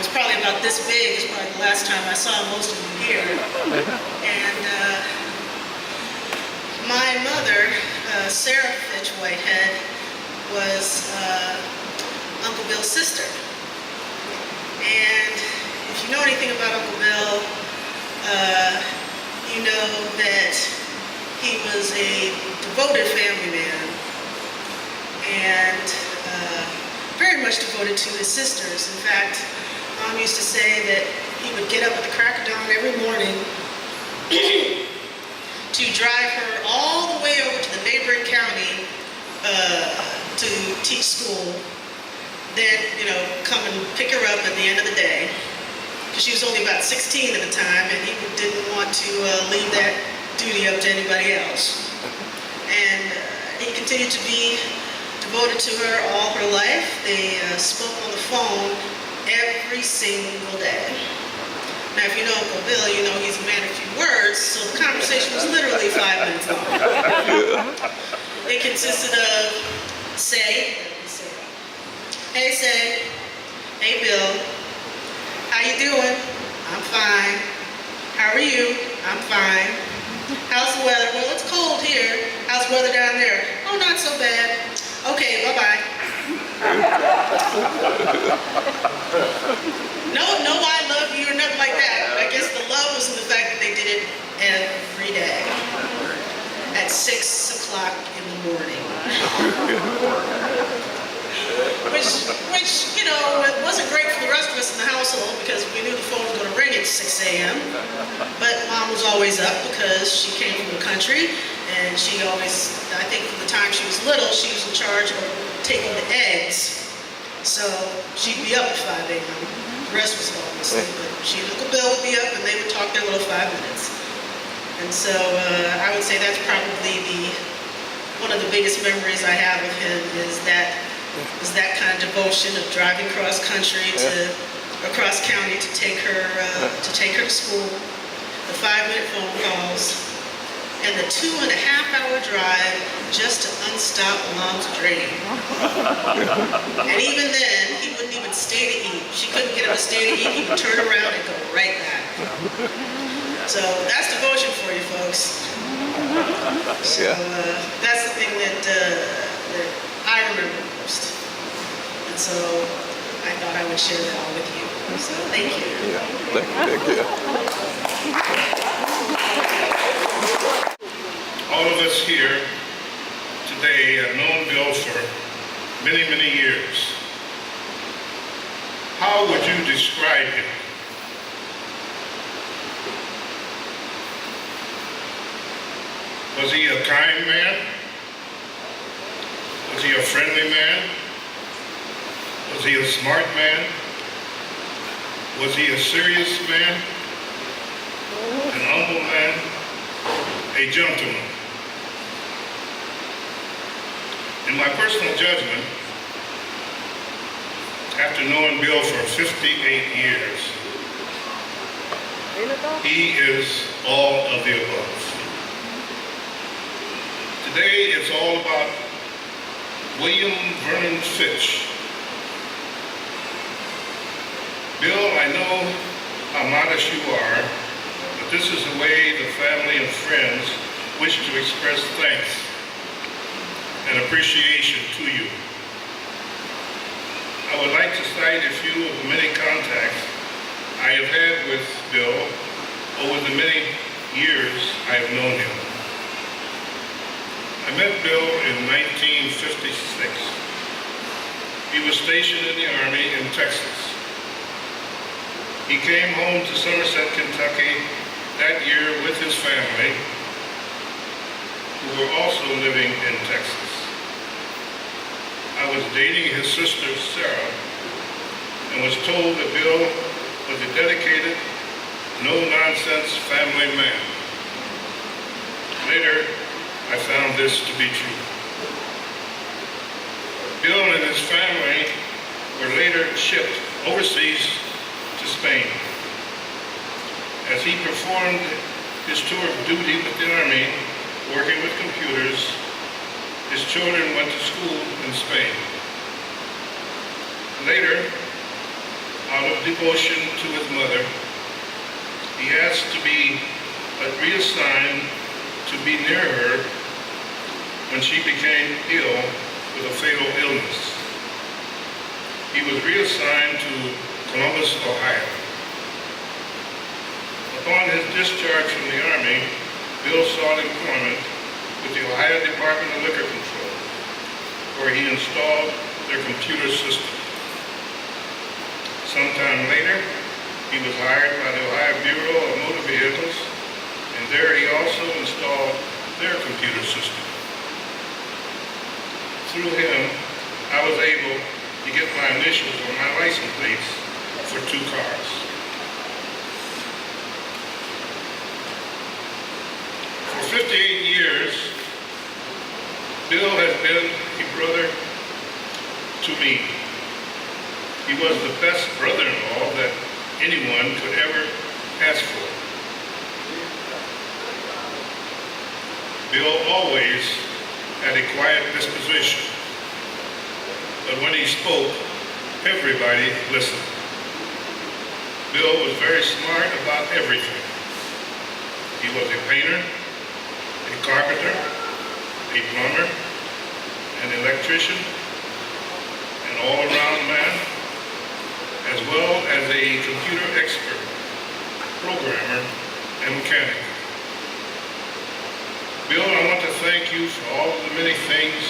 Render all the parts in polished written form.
was probably about this big. It's probably the last time I saw most of them here. And my mother, Sarah Fitch Whitehead, was Uncle Bill's sister. And if you know anything about Uncle Bill, you know that he was a devoted family man and very much devoted to his sisters. In fact, Mom used to say that he would get up at the crack of dawn every morning to drive her all the way over to the neighboring county to teach school, then, come and pick her up at the end of the day, because she was only about 16 at the time, and he didn't want to leave that duty up to anybody else. And he continued to be devoted to her all her life. They spoke on the phone every single day. Now, if you know Uncle Bill, you know he's a man of few words, so the conversation was literally 5 minutes long. It consisted of Say, hey Say, hey Bill, how you doing? I'm fine. How are you? I'm fine. How's the weather? Well, it's cold here. How's the weather down there? Oh, not so bad. Okay, bye-bye. No, I love you or nothing like that. I guess the love was in the fact that they did it every day at 6 o'clock in the morning. Which, it wasn't great for the rest of us in the household because we knew the phone was going to ring at 6 a.m. But Mom was always up because she came from the country, and she always, I think from the time she was little, she was in charge of taking the eggs. So she'd be up at 5 a.m. The rest was always asleep, but she and Uncle Bill would be up, and they would talk their little 5 minutes. And so I would say that's probably one of the biggest memories I have of him is that kind of devotion of driving across county to take her to school, the 5-minute phone calls, and the 2.5-hour drive just to unstop Mom's drain. And even then, he wouldn't even stay to eat. She couldn't get him to stay to eat. He would turn around and go right back. So that's devotion for you, folks. So that's the thing that I remember most. And so I thought I would share that all with you. So thank you. Yeah, thank you. All of us here today have known Bill for many, many years. How would you describe him? Was he a kind man? Was he a friendly man? Was he a smart man? Was he a serious man? An humble man? A gentleman? In my personal judgment, after knowing Bill for 58 years, he is all of the above. Today, it's all about William Vernon Fitch. Bill, I know how modest you are, but this is the way the family and friends wish to express thanks and appreciation to you. I would like to cite a few of the many contacts I have had with Bill over the many years I have known him. I met Bill in 1956. He was stationed in the Army in Texas. He came home to Somerset, Kentucky that year with his family, who were also living in Texas. I was dating his sister, Sarah, and was told that Bill was a dedicated, no-nonsense family man. Later, I found this to be true. Bill and his family were later shipped overseas to Spain. As he performed his tour of duty with the Army, working with computers, his children went to school in Spain. Later, out of devotion to his mother. He asked to be reassigned to be near her when she became ill with a fatal illness. He was reassigned to Columbus, Ohio. Upon his discharge from the Army, Bill sought employment with the Ohio Department of Liquor Control, where he installed their computer system. Sometime later, he was hired by the Ohio Bureau of Motor Vehicles, and there he also installed their computer system. Through him, I was able to get my initials on my license plates for 2 cars. For 58 years, Bill has been a brother to me. He was the best brother-in-law that anyone could ever ask for. Bill always had a quiet disposition, but when he spoke, everybody listened. Bill was very smart about everything. He was a painter, a carpenter, a plumber, an electrician, an all-around man, as well as a computer expert, programmer, and mechanic. Bill, I want to thank you for all of the many things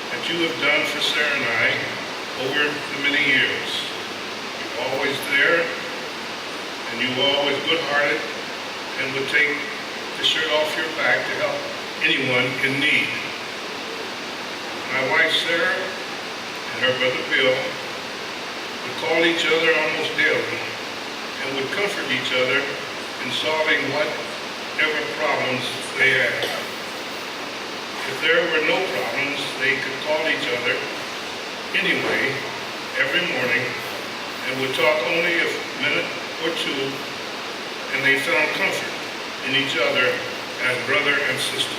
that you have done for Sarah and I over the many years. You're always there, and you were always good-hearted and would take the shirt off your back to help anyone in need. My wife Sarah and her brother Bill would call each other almost daily and would comfort each other in solving whatever problems they had. If there were no problems, they could call each other anyway every morning and would talk only a minute or two, and they found comfort in each other as brother and sister.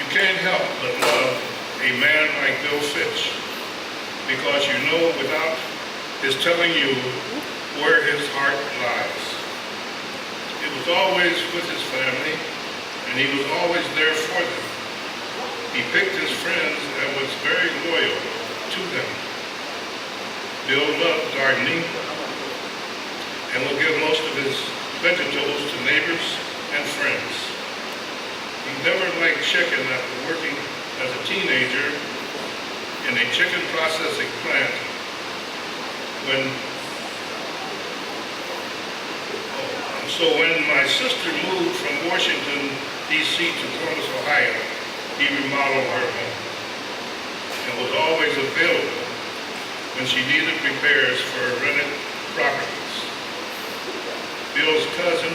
You can't help but love a man like Bill Fitch, because you know without his telling you where his heart lies. He was always with his family, and he was always there for them. He picked his friends and was very loyal to them. Bill loved gardening and will give most of his vegetables to neighbors and friends. He never liked chicken after working as a teenager in a chicken processing plant So when my sister moved from Washington, D.C. to Columbus, Ohio, he remodeled her home and was always available when she needed repairs for rented properties. Bill's cousin,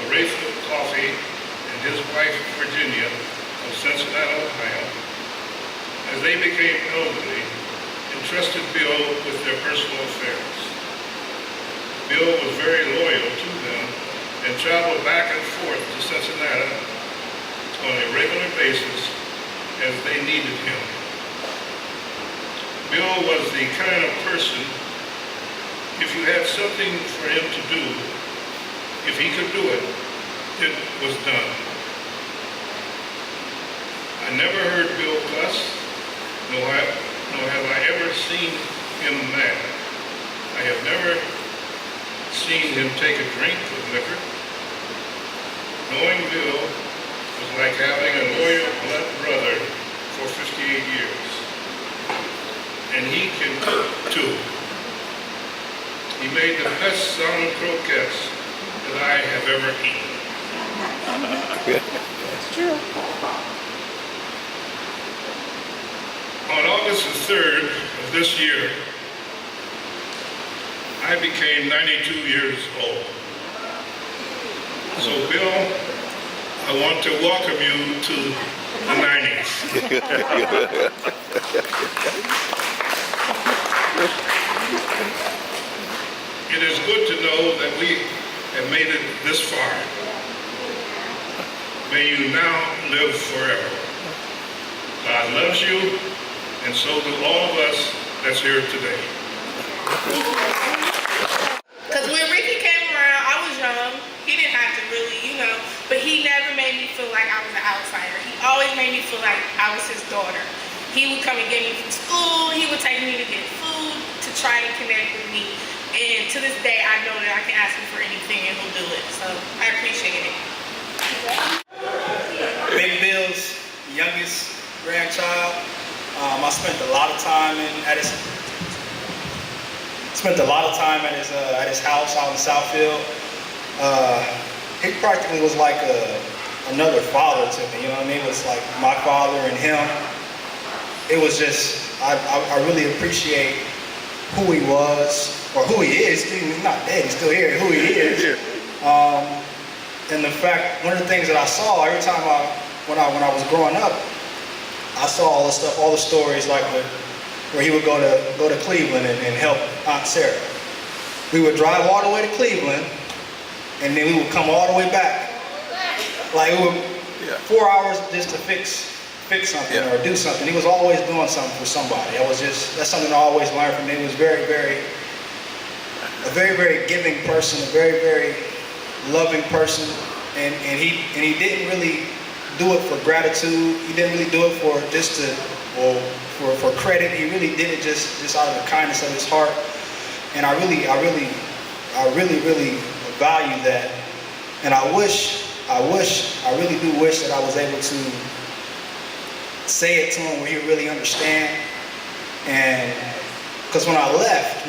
Aretha Coffey, and his wife, Virginia, of Cincinnati, Ohio, as they became elderly, entrusted Bill with their personal affairs. Bill was very loyal to them and traveled back and forth to Cincinnati on a regular basis as they needed him. Bill was the kind of person, if you had something for him to do, if he could do it, it was done. I never heard Bill cuss, nor have I ever seen him mad. I have never seen him take a drink of liquor. Knowing Bill was like having a loyal blood brother for 58 years. And he can cook too. He made the best salmon croquettes that I have ever eaten. That's true. On August the 3rd of this year, I became 92 years old. So Bill, I want to welcome you to the 90s. It is good to know that we have made it this far. May you now live forever. God loves you, and so do all of us that's here today. Because when Ricky came around, I was young. He didn't have to really, but he never made me feel like I was an outsider. He always made me feel like I was his daughter. He would come and get me from school. He would take me to get food to try and connect with me. And to this day, I know that I can ask him for anything and he'll do it. So I appreciate it. Big Bill's youngest grandchild. I spent a lot of time at his house out in Southfield. He practically was like another father to me. You know what I mean? It was like my father and him. It was just I really appreciate who he was or who he is. He's not dead. He's still here. Who he is. And the fact, one of the things that I saw every time when I was growing up, I saw all the stuff, all the stories like where he would go to Cleveland and help Aunt Sarah. We would drive all the way to Cleveland, and then we would come all the way back. Like it would 4 hours just to fix something or do something. He was always doing something for somebody. That's something I always learned from him. He was a very, very giving person, a very, very loving person, and he didn't really do it for gratitude. He didn't really do it for for credit. He really did it just out of the kindness of his heart. And I really value that. And I really do wish that I was able to say it to him where he really understand. And because when I left,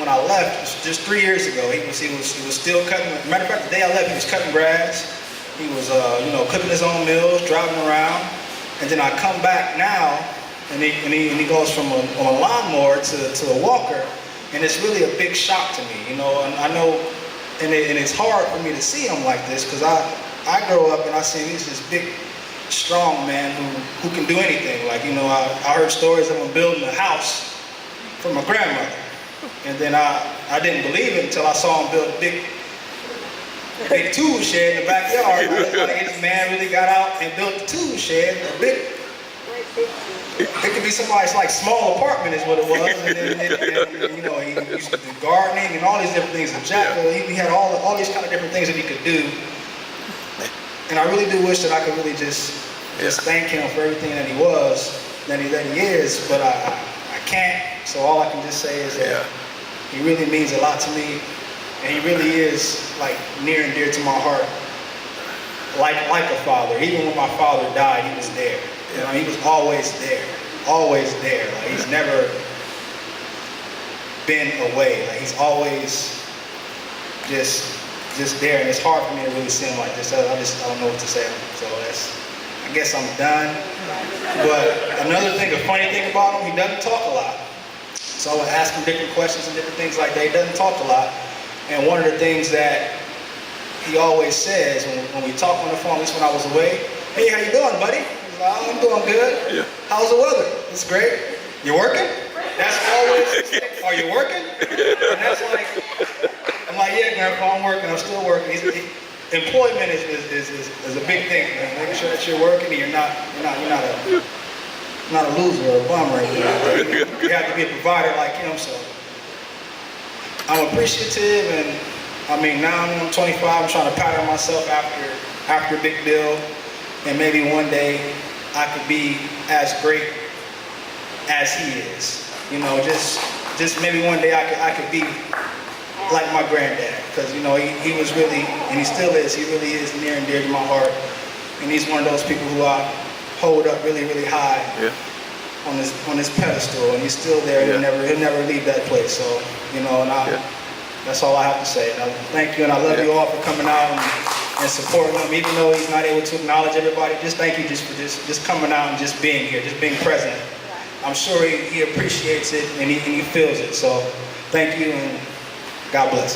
just 3 years ago, he was still cutting. Matter of fact, the day I left, he was cutting grass. He was, cooking his own meals, driving around. And then I come back now, and he goes from a lawnmower to a walker, and it's really a big shock to me, And I know, and it's hard for me to see him like this because I grow up and I see him. He's this big, strong man who can do anything. Like I heard stories of him building a house for my grandmother, and then I didn't believe it until I saw him build a big tool shed in the backyard. Like this man really got out and built the tool shed. It could be somebody's like small apartment is what it was, and he used to do gardening and all these different things. He had all these kind of different things that he could do. And I really do wish that I could really just thank him for everything that he was, that he is, but I can't. So all I can just say is that he really means a lot to me, and he really is like near and dear to my heart, like a father. Even when my father died, he was there. He was always there. Like he's never been away. Like he's always just there, and it's hard for me to really see him like this. I don't know what to say. So I guess I'm done. But another thing, a funny thing about him, he doesn't talk a lot. So I would ask him different questions and different things like that. He doesn't talk a lot. And one of the things that he always says when we talk on the phone, at least when I was away, "Hey, how you doing, buddy?" He's like, "Oh, I'm doing good." Yeah. "How's the weather?" "It's great." "You working?" That's always his thing. "Are you working?" And that's like, I'm like, "Yeah, Grandpa, I'm working. I'm still working." Employment is a big thing, man. Making sure that you're working and you're not a loser or a bum or anything. You have to be a provider like him. So I'm appreciative, and now I'm 25. I'm trying to pattern myself after Big Bill, and maybe one day I could be as great as he is. Just maybe one day I could be like my granddad, because he was really, and he still is. He really is near and dear to my heart, and he's one of those people who I hold up really, really high on this pedestal, and he's still there. He'll never leave that place. So that's all I have to say. And I thank you, and I love you all for coming out and supporting him, even though he's not able to acknowledge everybody. Just thank you just for just coming out and just being here, just being present. I'm sure he appreciates it and he feels it. So thank you, and God bless.